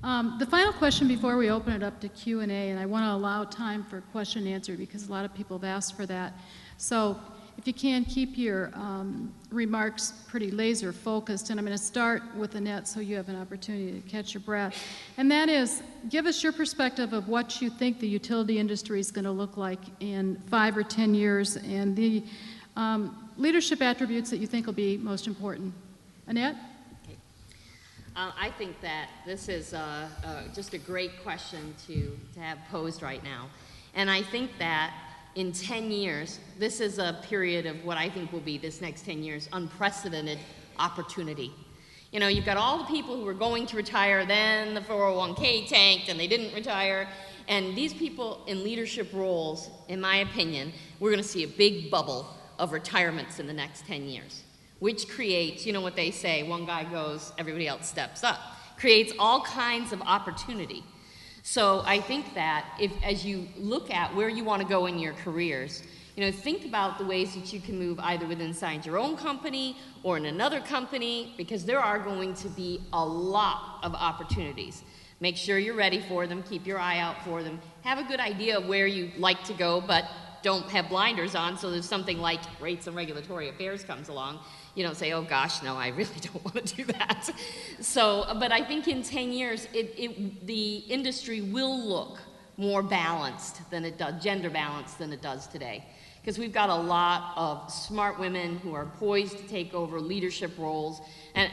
The final question before we open it up to Q&A, and I want to allow time for question and answer because a lot of people have asked for that. So if you can, keep your remarks pretty laser focused, and I'm going to start with Annette so you have an opportunity to catch your breath. And that is, give us your perspective of what you think the utility industry is going to look like in 5 or 10 years and the leadership attributes that you think will be most important. Annette? I think that this is just a great question to have posed right now. And I think that in 10 years, this is a period of what I think will be this next 10 years, unprecedented opportunity. You know, you've got all the people who were going to retire, then the 401k tanked and they didn't retire. And these people in leadership roles, in my opinion, we're going to see a big bubble of retirements in the next 10 years. Which creates, you know what they say, one guy goes, everybody else steps up. Creates all kinds of opportunity. So I think that as you look at where you want to go in your careers, you know, think about the ways that you can move either within inside your own company or in another company, because there are going to be a lot of opportunities. Make sure you're ready for them, keep your eye out for them, have a good idea of where you'd like to go, but don't have blinders on, so there's something like rates and regulatory affairs comes along. You don't say, oh gosh, no, I really don't want to do that. So, but I think in 10 years, the industry will look more balanced than it does, gender balanced than it does today. Because we've got a lot of smart women who are poised to take over leadership roles, and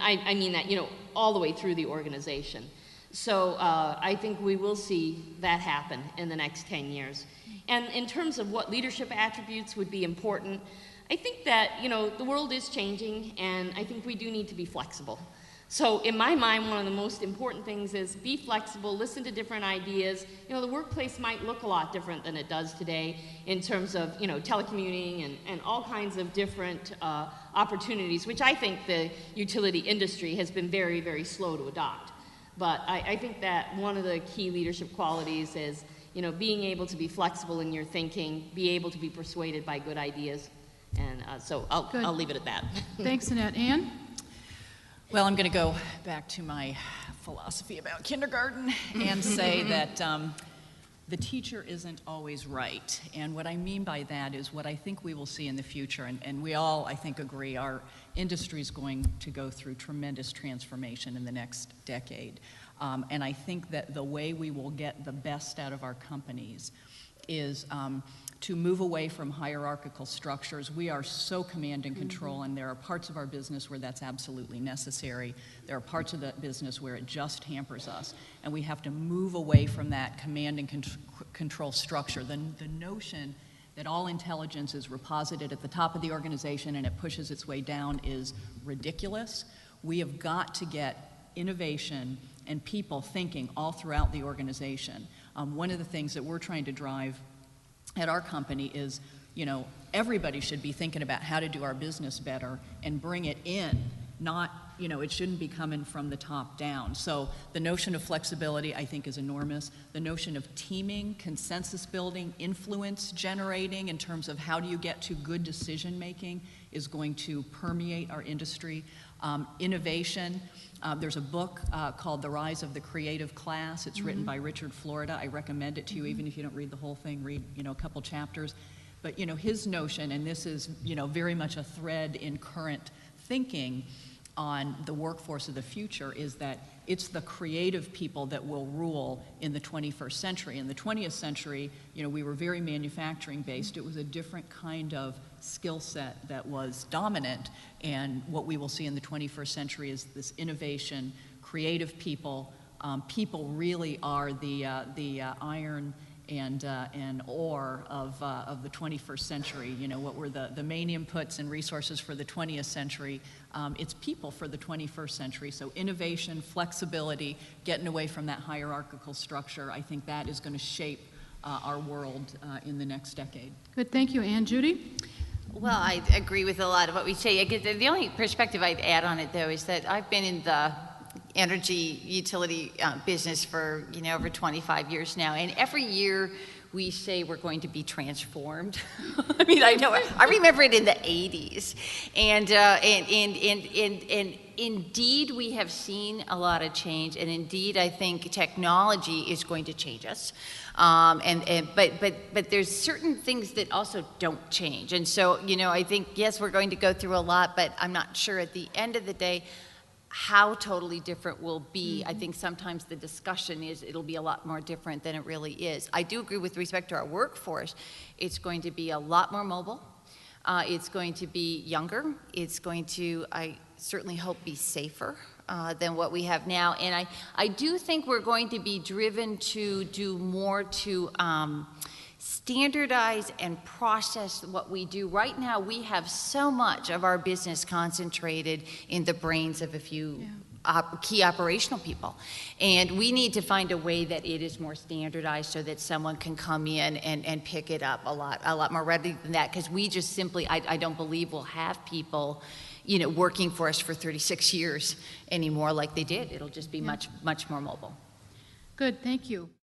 I mean that, you know, all the way through the organization. So I think we will see that happen in the next 10 years. And in terms of what leadership attributes would be important, I think that, you know, the world is changing, and I think we do need to be flexible. So in my mind, one of the most important things is be flexible, listen to different ideas. You know, the workplace might look a lot different than it does today in terms of, you know, telecommuting and all kinds of different opportunities, which I think the utility industry has been very, very slow to adopt. But I think that one of the key leadership qualities is, you know, being able to be flexible in your thinking, be able to be persuaded by good ideas. And so I'll leave it at that. Thanks, Annette. Ann? Well, I'm going to go back to my philosophy about kindergarten and say that the teacher isn't always right. And what I mean by that is what I think we will see in the future, and we all, I think, agree, our industry is going to go through tremendous transformation in the next decade. And I think that the way we will get the best out of our companies is to move away from hierarchical structures. We are so command and control, and there are parts of our business where that's absolutely necessary. There are parts of the business where it just hampers us, and we have to move away from that command and control structure. The notion that all intelligence is reposited at the top of the organization and it pushes its way down is ridiculous. We have got to get innovation and people thinking all throughout the organization. One of the things that we're trying to drive at our company is, you know, everybody should be thinking about how to do our business better and bring it in, not, you know, it shouldn't be coming from the top down. So the notion of flexibility, I think, is enormous. The notion of teaming, consensus building, influence generating in terms of how do you get to good decision making is going to permeate our industry. Innovation. There's a book called The Rise of the Creative Class. It's written by Richard Florida. I recommend it to you, even if you don't read the whole thing, read, you know, a couple chapters. But, you know, his notion, and this is, you know, very much a thread in current thinking on the workforce of the future, is that it's the creative people that will rule in the 21st century. In the 20th century, you know, we were very manufacturing based. It was a different kind of skill set that was dominant, and what we will see in the 21st century is this innovation, creative people. People really are the iron and ore of the 21st century. You know, what were the main inputs and resources for the 20th century? It's people for the 21st century. So innovation, flexibility, getting away from that hierarchical structure, I think that is going to shape our world in the next decade. Good, thank you. Ann, Judy? Well, I agree with a lot of what we say. The only perspective I'd add on it, though, is that I've been in the energy utility business for, you know, over 25 years now, and every year we say we're going to be transformed. I mean, I know, I remember it in the 80s, and indeed, we have seen a lot of change, and indeed, I think technology is going to change us. But there's certain things that also don't change. And so, you know, I think, yes, we're going to go through a lot, but I'm not sure at the end of the day how totally different will be. I think sometimes the discussion is it'll be a lot more different than it really is. I do agree with respect to our workforce. It's going to be a lot more mobile. It's going to be younger. It's going to, I certainly hope, be safer than what we have now. And I do think we're going to be driven to do more to standardize and process what we do. Right now, we have so much of our business concentrated in the brains of a few key operational people. And we need to find a way that it is more standardized so that someone can come in and pick it up a lot more readily than that, because we just simply, I don't believe we'll have people, you know, working for us for 36 years anymore like they did. It'll just be much more mobile. Good, thank you.